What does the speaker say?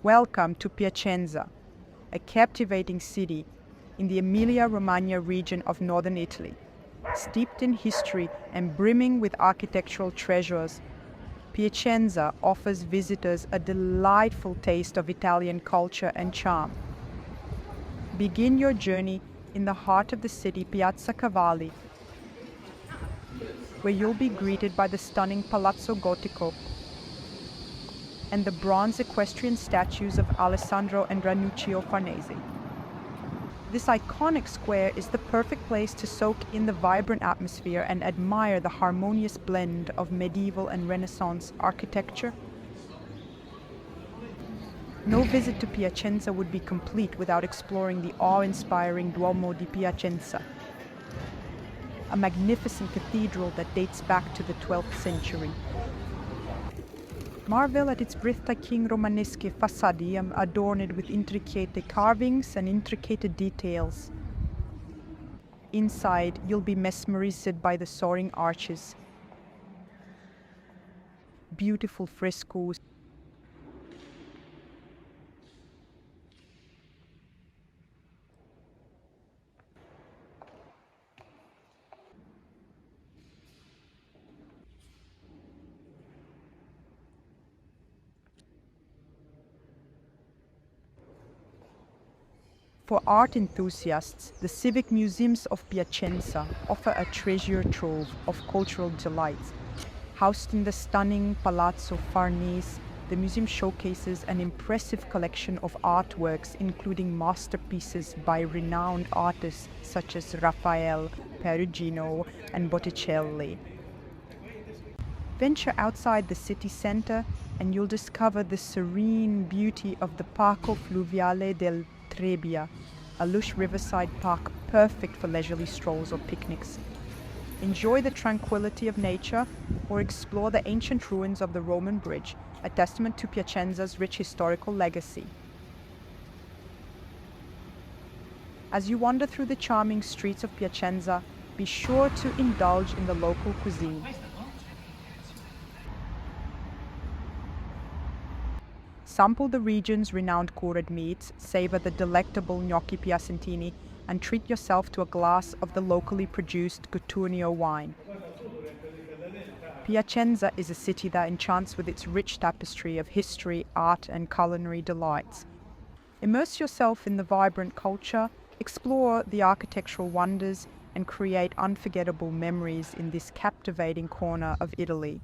Welcome to Piacenza, a captivating city in the Emilia-Romagna region of northern Italy. Steeped in history and brimming with architectural treasures, Piacenza offers visitors a delightful taste of Italian culture and charm. Begin your journey in the heart of the city, Piazza Cavalli, where you'll be greeted by the stunning Palazzo Gotico and the bronze equestrian statues of Alessandro and Ranuccio Farnese. This iconic square is the perfect place to soak in the vibrant atmosphere and admire the harmonious blend of medieval and Renaissance architecture. No visit to Piacenza would be complete without exploring the awe-inspiring Duomo di Piacenza, a magnificent cathedral that dates back to the 12th century. Marvel at its breathtaking Romanesque facade adorned with intricate carvings and intricate details. Inside, you'll be mesmerized by the soaring arches, beautiful frescoes, For art enthusiasts, the civic museums of Piacenza offer a treasure trove of cultural delights. Housed in the stunning Palazzo Farnese, the museum showcases an impressive collection of artworks, including masterpieces by renowned artists such as Raphael, Perugino, and Botticelli. Venture outside the city center and you'll discover the serene beauty of the Parco Fluviale del Trebbia, a lush riverside park perfect for leisurely strolls or picnics. Enjoy the tranquility of nature or explore the ancient ruins of the Roman bridge, a testament to Piacenza's rich historical legacy. As you wander through the charming streets of Piacenza, be sure to indulge in the local cuisine. Sample the region's renowned cured meats, savor the delectable gnocchi piacentini, and treat yourself to a glass of the locally produced Coturneo wine. Piacenza is a city that enchants with its rich tapestry of history, art, and culinary delights. Immerse yourself in the vibrant culture, explore the architectural wonders, and create unforgettable memories in this captivating corner of Italy.